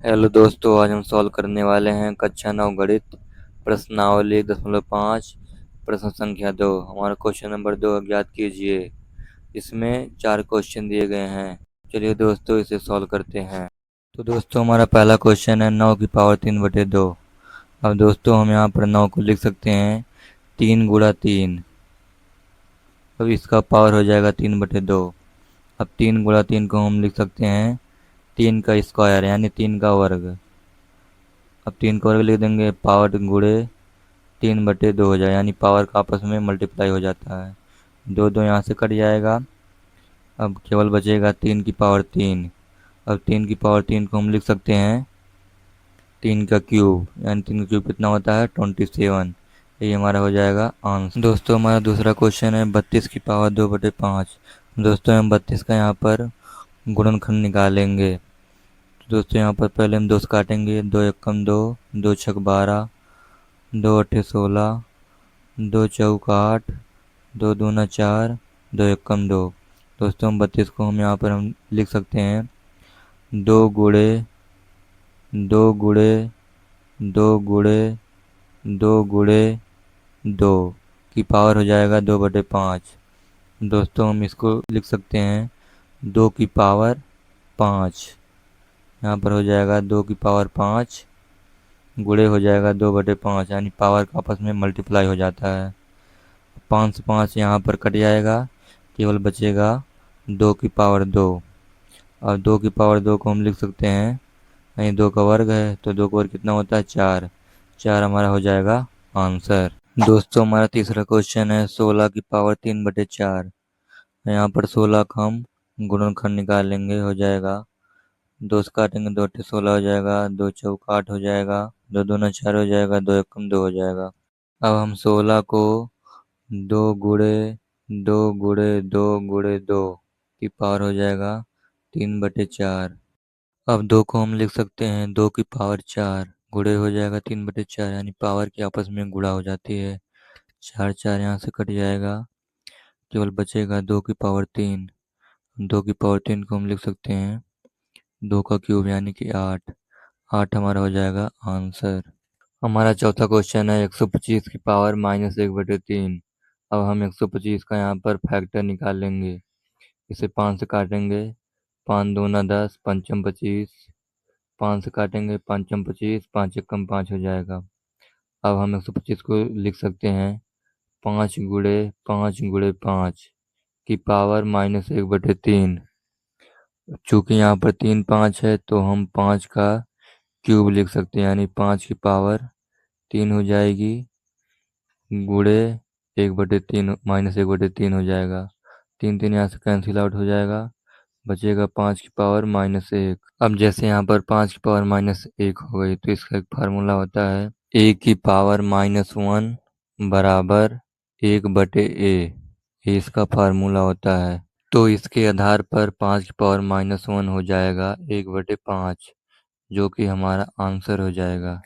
Hello दोस्तों, आज हम सॉल्व करने वाले हैं कक्षा 9 गणित प्रश्नावली 1.5 प्रश्न संख्या 2। हमारा क्वेश्चन नंबर 2 ज्ञात कीजिए। इसमें 4 क्वेश्चन दिए गए हैं। चलिए दोस्तों, इसे सॉल्व करते हैं। तो दोस्तों, हमारा पहला क्वेश्चन है 9 की पावर 3/2। अब दोस्तों, हम यहाँ पर 9 को लिख सकते हैं 3 गुणा 3। अब इसका पावर हो जाएगा 3/2। अब 3 गुणा 3 को हम लिख सकते हैं 3 का स्क्वायर यानी 3 का वर्ग। अब 3 का वर्ग लिख देंगे, पावर गुणे 3/2 हो जाए यानी पावर का आपस में मल्टीप्लाई हो जाता है। दो दो यहाँ से कट जाएगा। अब केवल बचेगा 3 की पावर 3। अब 3 की पावर 3 को हम लिख सकते हैं 3 का क्यूब यानी 3 का क्यूब कितना होता है 27। ये हमारा हो जाएगा आंसर। दोस्तों, हमारा दूसरा क्वेश्चन है 32 की पावर 2/5। दोस्तों, हम 32 का यहाँ पर गुणनखंड निकालेंगे। तो दोस्तों, यहाँ पर पहले हम 2 से काटेंगे। 2 एकम 2, 2 छक 12, 2 अट्ठे 16, 2 चौक 8, 2 दूना 4, 2 एकम 2। दोस्तों, हम 32 को हम लिख सकते हैं 2 गुणे 2 गुणे 2 गुणे 2 गुणे 2 की पावर हो जाएगा 2/5। दोस्तों, हम इसको लिख सकते हैं 2 की पावर 5। यहाँ पर हो जाएगा 2 की पावर 5 गुणे हो जाएगा 2/5 यानी पावर का आपस में मल्टीप्लाई हो जाता है। 5 से 5 यहाँ पर कट जाएगा, केवल बचेगा 2 की पावर 2। और 2 की पावर 2 को हम लिख सकते हैं, यानी 2 का वर्ग है तो 2 का वर्ग कितना होता है 4। 4 हमारा हो जाएगा आंसर। दोस्तों, हमारा तीसरा क्वेश्चन है 16 की पावर 3/4। यहाँ पर 16 का हम गुणनखंड निकालेंगे। हो जाएगा 2 से काटेंगे, 2 अट्ठे 16 हो जाएगा, 2 चौक 8 हो जाएगा, 2 दूना 4 हो जाएगा, 2 एकम 2 हो जाएगा। अब हम 16 को 2 गुणे 2 गुणे 2 गुणे 2 की पावर हो जाएगा 3/4। अब 2 को हम लिख सकते हैं 2 की पावर 4 गुणे हो जाएगा 3/4 यानी पावर की आपस में गुणा हो जाती है। 4 4 यहाँ से कट जाएगा, केवल बचेगा 2 की पावर 3। 2 की पावर 3 को हम लिख सकते हैं 2 का क्यूब यानी कि 8। 8 हमारा हो जाएगा आंसर। हमारा चौथा क्वेश्चन है 125 की पावर -1/3। अब हम 125 का यहाँ पर फैक्टर निकाल लेंगे। इसे 5 से काटेंगे, 5 दूना 10, पंचम 25। 5 से काटेंगे, पंचम 25, 5 एकम 5 हो जाएगा। अब हम 125 को लिख सकते हैं 5 गुणे 5 गुणे 5 की पावर -1/3। चूँकि यहाँ पर 3 5 है तो हम 5 का क्यूब लिख सकते हैं यानी 5 की पावर 3 हो जाएगी गुणे 1/3 -1/3 हो जाएगा। 3 3 यहाँ से कैंसिल आउट हो जाएगा, बचेगा 5 की पावर -1। अब जैसे यहाँ पर 5 की पावर -1 हो गई तो इसका एक फार्मूला होता है a की पावर -1 बराबर 1/a। ये इसका फार्मूला होता है। तो इसके आधार पर 5 की पावर -1 हो जाएगा 1/5, जो कि हमारा आंसर हो जाएगा।